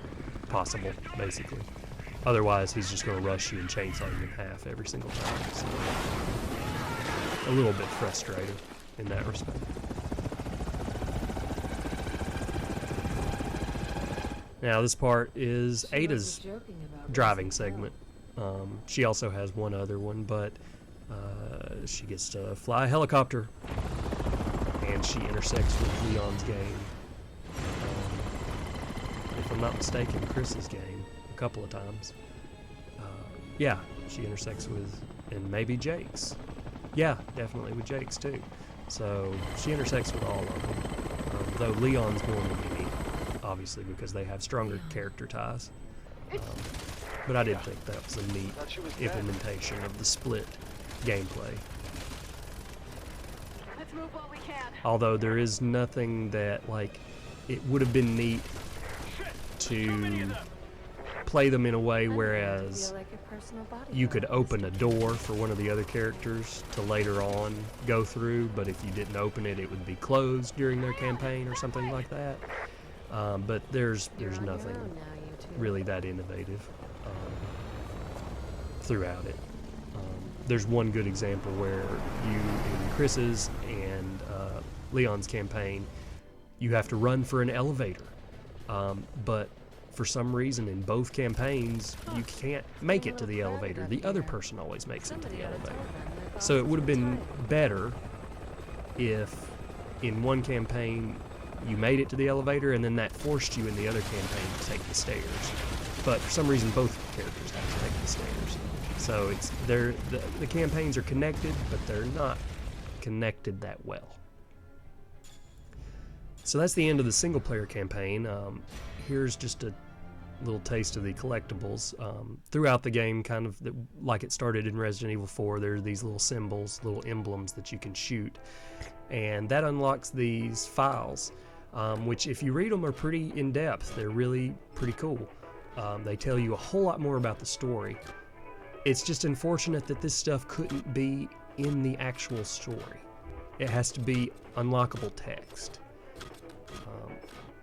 possible, basically. Otherwise, he's just going to rush you and chainsaw you in half every single time. So, a little bit frustrating in that respect. Now this part is Ada's driving segment. She also has one other one, but she gets to fly a helicopter, and she intersects with Leon's game. If I'm not mistaken, Chris's game a couple of times. Yeah, she intersects with, and maybe Jake's. Yeah, definitely with Jake's too. So she intersects with all of them, though Leon's more unique, obviously, because they have stronger character ties. But I did think that was a neat implementation of the split gameplay. Let's move while we can. Although there is nothing that, like, it would have been neat to play them in a way whereas you could open a door for one of the other characters to later on go through, but if you didn't open it, it would be closed during their campaign or something like that. But there's nothing really that innovative throughout it. There's one good example where you, in Chris's and Leon's campaign, you have to run for an elevator, but for some reason in both campaigns you can't make it to the elevator. The other person always makes it to the elevator. So it would have been better if in one campaign you made it to the elevator and then that forced you in the other campaign to take the stairs. But for some reason both characters have to take the stairs. So it's the campaigns are connected, but they're not connected that well. So that's the end of the single player campaign. Here's just a little taste of the collectibles. Throughout the game, kind of like it started in Resident Evil 4, there are these little symbols, little emblems that you can shoot. And that unlocks these files, which if you read them are pretty in-depth. They're really pretty cool. They tell you a whole lot more about the story. It's just unfortunate that this stuff couldn't be in the actual story. It has to be unlockable text.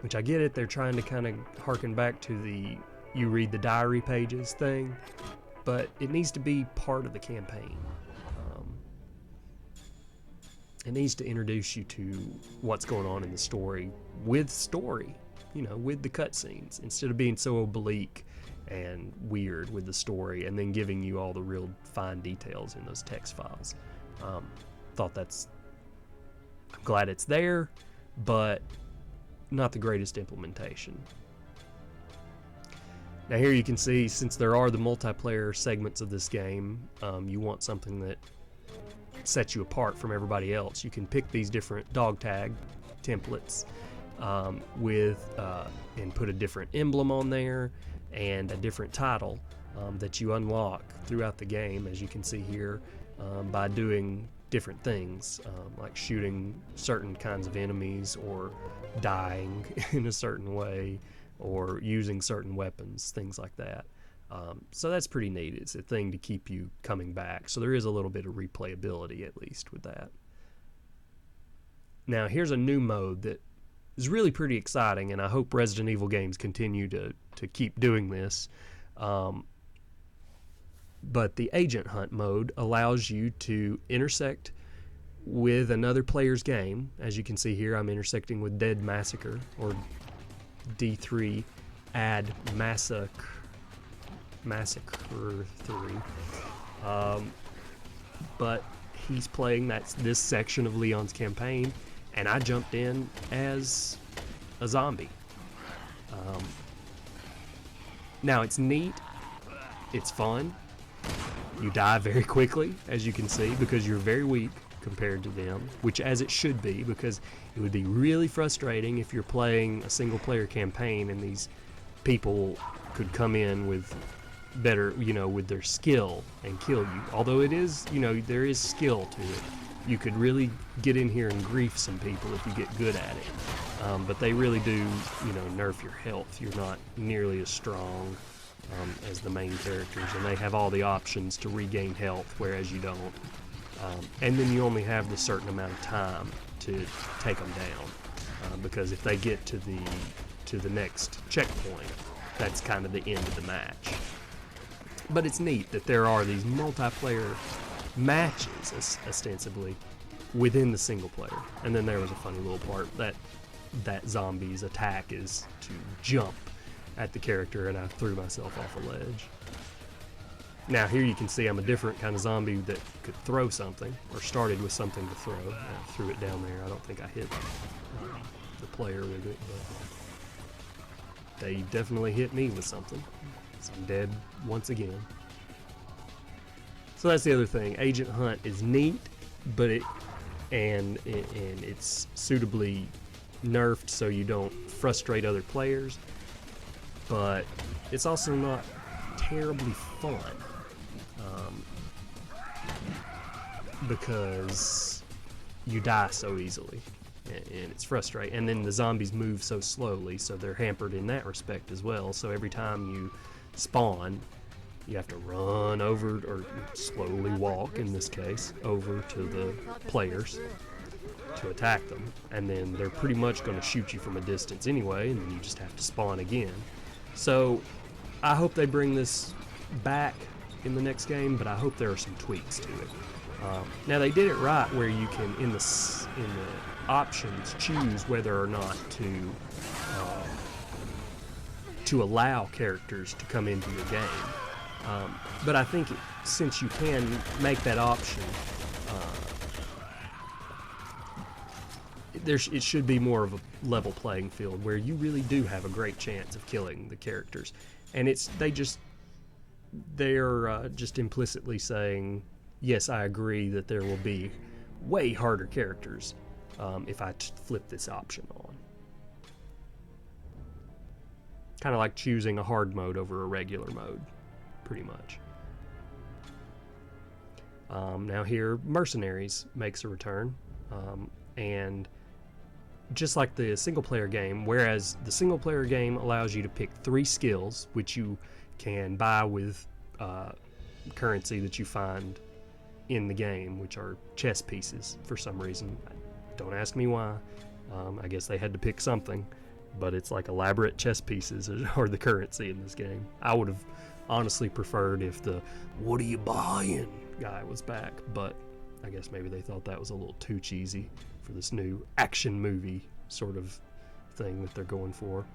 Which I get it, they're trying to kind of harken back to the you read the diary pages thing, but it needs to be part of the campaign. It needs to introduce you to what's going on in the story, with the cutscenes, instead of being so oblique and weird with the story and then giving you all the real fine details in those text files. I'm glad it's there, but not the greatest implementation. Now here you can see, since there are the multiplayer segments of this game, you want something that sets you apart from everybody else. You can pick these different dog tag templates and put a different emblem on there and a different title that you unlock throughout the game, as you can see here, by doing different things, like shooting certain kinds of enemies or dying in a certain way or using certain weapons, things like that. So that's pretty neat. It's a thing to keep you coming back. So there is a little bit of replayability, at least, with that. Now here's a new mode that is really pretty exciting, and I hope Resident Evil games continue to keep doing this. But the agent hunt mode allows you to intersect with another player's game. As you can see here, I'm intersecting with Dead Massacre, or D3 Add Massacre 3. But he's playing this section of Leon's campaign, and I jumped in as a zombie. Now it's neat, it's fun. You die very quickly, as you can see, because you're very weak compared to them, which as it should be, because it would be really frustrating if you're playing a single player campaign and these people could come in with better, with their skill and kill you. Although it is, there is skill to it. You could really get in here and grief some people if you get good at it. But they really do, nerf your health. You're not nearly as strong as the main characters, and they have all the options to regain health, whereas you don't. And then you only have the certain amount of time to take them down, because if they get to the next checkpoint, that's kind of the end of the match. But it's neat that there are these multiplayer matches, ostensibly, within the single player. And then there was a funny little part that zombie's attack is to jump at the character, and I threw myself off a ledge. Now here you can see I'm a different kind of zombie that could throw something, or started with something to throw. I threw it down there. I don't think I hit the player with it, but they definitely hit me with something. So I'm dead once again. So that's the other thing. Agent Hunt is neat, but it's suitably nerfed so you don't frustrate other players, but it's also not terribly fun, because you die so easily, and it's frustrating. And then the zombies move so slowly, so they're hampered in that respect as well. So every time you spawn, you have to run over, or slowly walk in this case, over to the players to attack them, and then they're pretty much going to shoot you from a distance anyway, and then you just have to spawn again. So I hope they bring this back in the next game, but I hope there are some tweaks to it. Now they did it right, where you can in the options choose whether or not to allow characters to come into your game. But I think since you can make that option, it should be more of a level playing field where you really do have a great chance of killing the characters. And they're just implicitly saying, yes, I agree that there will be way harder characters if I flip this option on. Kind of like choosing a hard mode over a regular mode, pretty much. Now here, Mercenaries makes a return, and just like the single-player game, whereas the single-player game allows you to pick 3 skills, which you can buy with currency that you find in the game, which are chess pieces for some reason. Don't ask me why. I guess they had to pick something, but it's like elaborate chess pieces are the currency in this game. I would have honestly preferred if the "what are you buying" guy was back, but I guess maybe they thought that was a little too cheesy for this new action movie sort of thing that they're going for.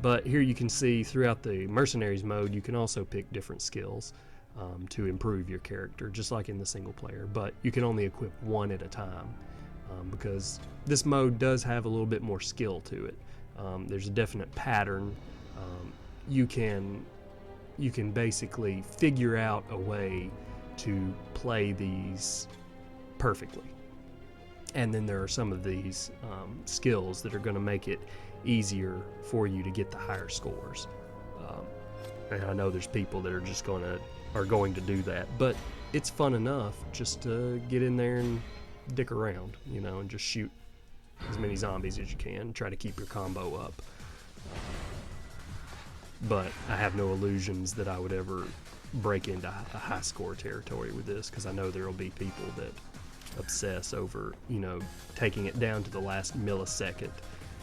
But here you can see throughout the Mercenaries mode, you can also pick different skills to improve your character, just like in the single player, but you can only equip one at a time, because this mode does have a little bit more skill to it. There's a definite pattern. You can basically figure out a way to play these perfectly. And then there are some of these skills that are going to make it easier for you to get the higher scores. And I know there's people that are just going to do that, but it's fun enough just to get in there and dick around, and just shoot as many zombies as you can, try to keep your combo up. But I have no illusions that I would ever break into a high score territory with this, because I know there will be people that obsess over, taking it down to the last millisecond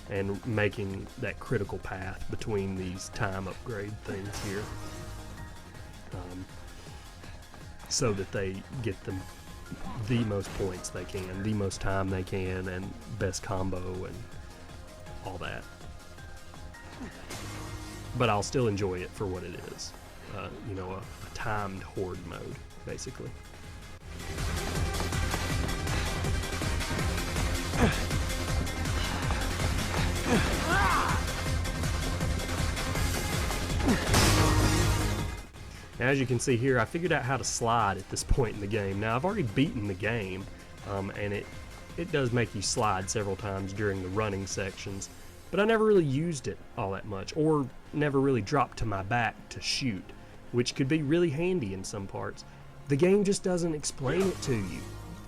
and making that critical path between these time upgrade things here, so that they get the most points they can, the most time they can, and best combo and all that. But I'll still enjoy it for what it is. You know, a timed horde mode, basically. Now, as you can see here, I figured out how to slide at this point in the game. Now, I've already beaten the game, and it does make you slide several times during the running sections, but I never really used it all that much, or never really dropped to my back to shoot, which could be really handy in some parts. The game just doesn't explain it to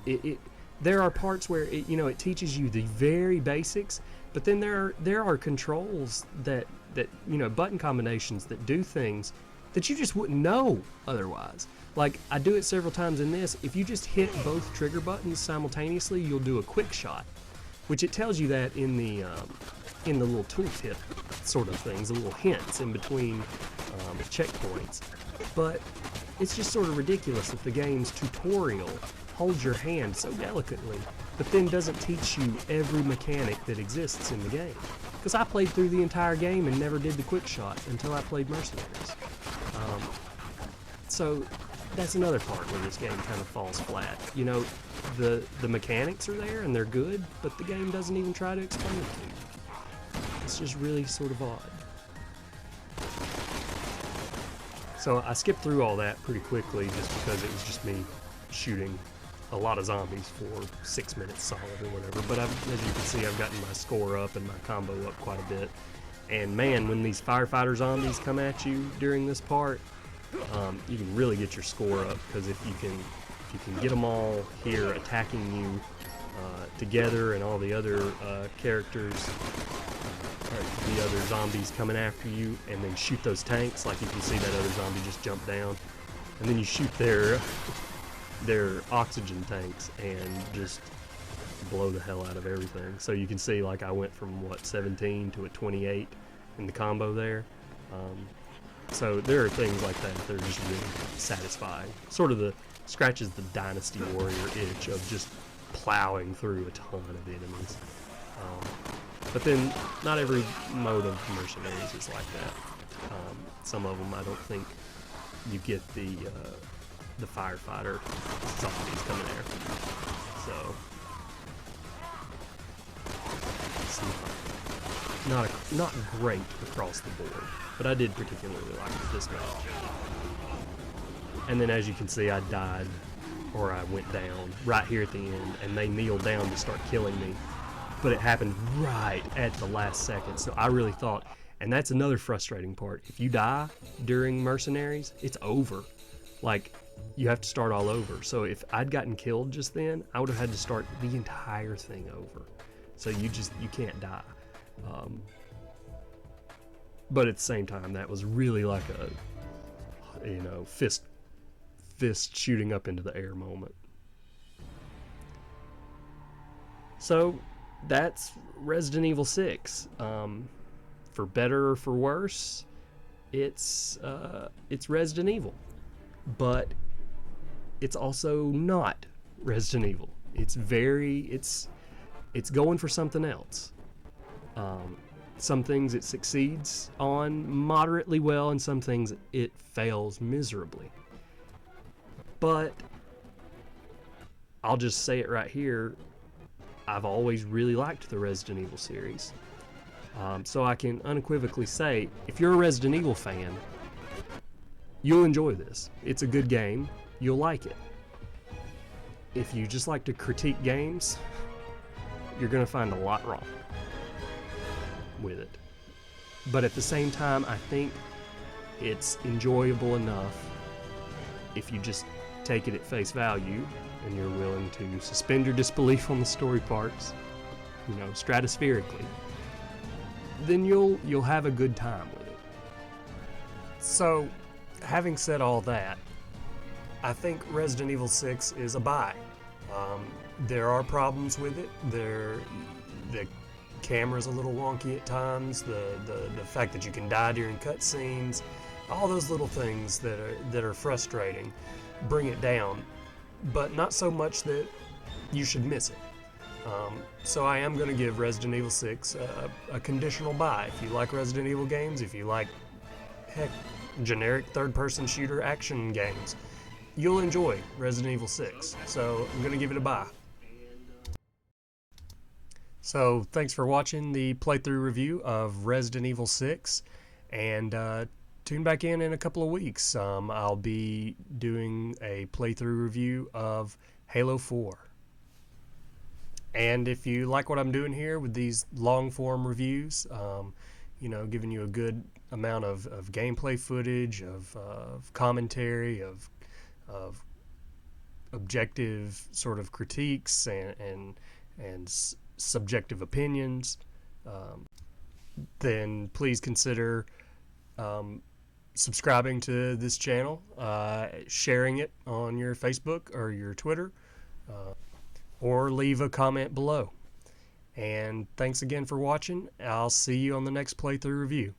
you. There are parts where it teaches you the very basics, but then there are controls that button combinations that do things that you just wouldn't know otherwise. Like, I do it several times in this. If you just hit both trigger buttons simultaneously, you'll do a quick shot, which it tells you that in the little tooltip sort of things, the little hints in between checkpoints. But it's just sort of ridiculous if the game's tutorial holds your hand so delicately, but then doesn't teach you every mechanic that exists in the game. Because I played through the entire game and never did the quick shot until I played Mercenaries. So that's another part where this game kind of falls flat. You know, the mechanics are there and they're good, but the game doesn't even try to explain it to you. It's just really sort of odd. So I skipped through all that pretty quickly just because it was just me shooting a lot of zombies for 6 minutes solid or whatever. But as you can see, I've gotten my score up and my combo up quite a bit. And man, when these firefighter zombies come at you during this part, you can really get your score up, because if you can get them all here attacking you together, and all the other characters, or the other zombies coming after you, and then shoot those tanks, like you can see that other zombie just jump down, and then you shoot their oxygen tanks and just blow the hell out of everything. So you can see, like, I went from 17 to a 28 in the combo there. So there are things like that that are just really satisfying. Sort of scratches the Dynasty Warrior itch of just plowing through a ton of enemies. But then not every mode of Mercenaries is like that. Some of them I don't think you get the firefighter zombies coming after you. So it's not great across the board, but I did particularly like it this match. And then, as you can see, I died, or I went down right here at the end, and they kneeled down to start killing me. But it happened right at the last second, so I really thought, and that's another frustrating part, if you die during Mercenaries, it's over. Like, you have to start all over. So if I'd gotten killed just then, I would have had to start the entire thing over. So you can't die. But at the same time, that was really like a fist shooting up into the air moment. So that's Resident Evil 6. For better or for worse, it's Resident Evil, but it's also not Resident Evil. It's going for something else. Some things it succeeds on moderately well, and some things it fails miserably. But I'll just say it right here, I've always really liked the Resident Evil series. So I can unequivocally say, if you're a Resident Evil fan, you'll enjoy this. It's a good game. You'll like it. If you just like to critique games, you're going to find a lot wrong with it. But at the same time, I think it's enjoyable enough if you just take it at face value and you're willing to suspend your disbelief on the story parts, stratospherically, then you'll have a good time with it. So, having said all that, I think Resident Evil 6 is a buy. There are problems with it. The camera's a little wonky at times. The fact that you can die during cutscenes, all those little things that are frustrating, bring it down. but not so much that you should miss it. So I am going to give Resident Evil 6 a conditional buy. If you like Resident Evil games, if you like, heck, generic third-person shooter action games, you'll enjoy Resident Evil 6. So I'm going to give it a buy. So thanks for watching the playthrough review of Resident Evil 6, and tune back in a couple of weeks. I'll be doing a playthrough review of Halo 4. And if you like what I'm doing here with these long-form reviews, you know, giving you a good amount of gameplay footage, of commentary, of objective sort of critiques and subjective opinions, then please consider subscribing to this channel, sharing it on your Facebook or your Twitter, or leave a comment below. And thanks again for watching. I'll see you on the next playthrough review.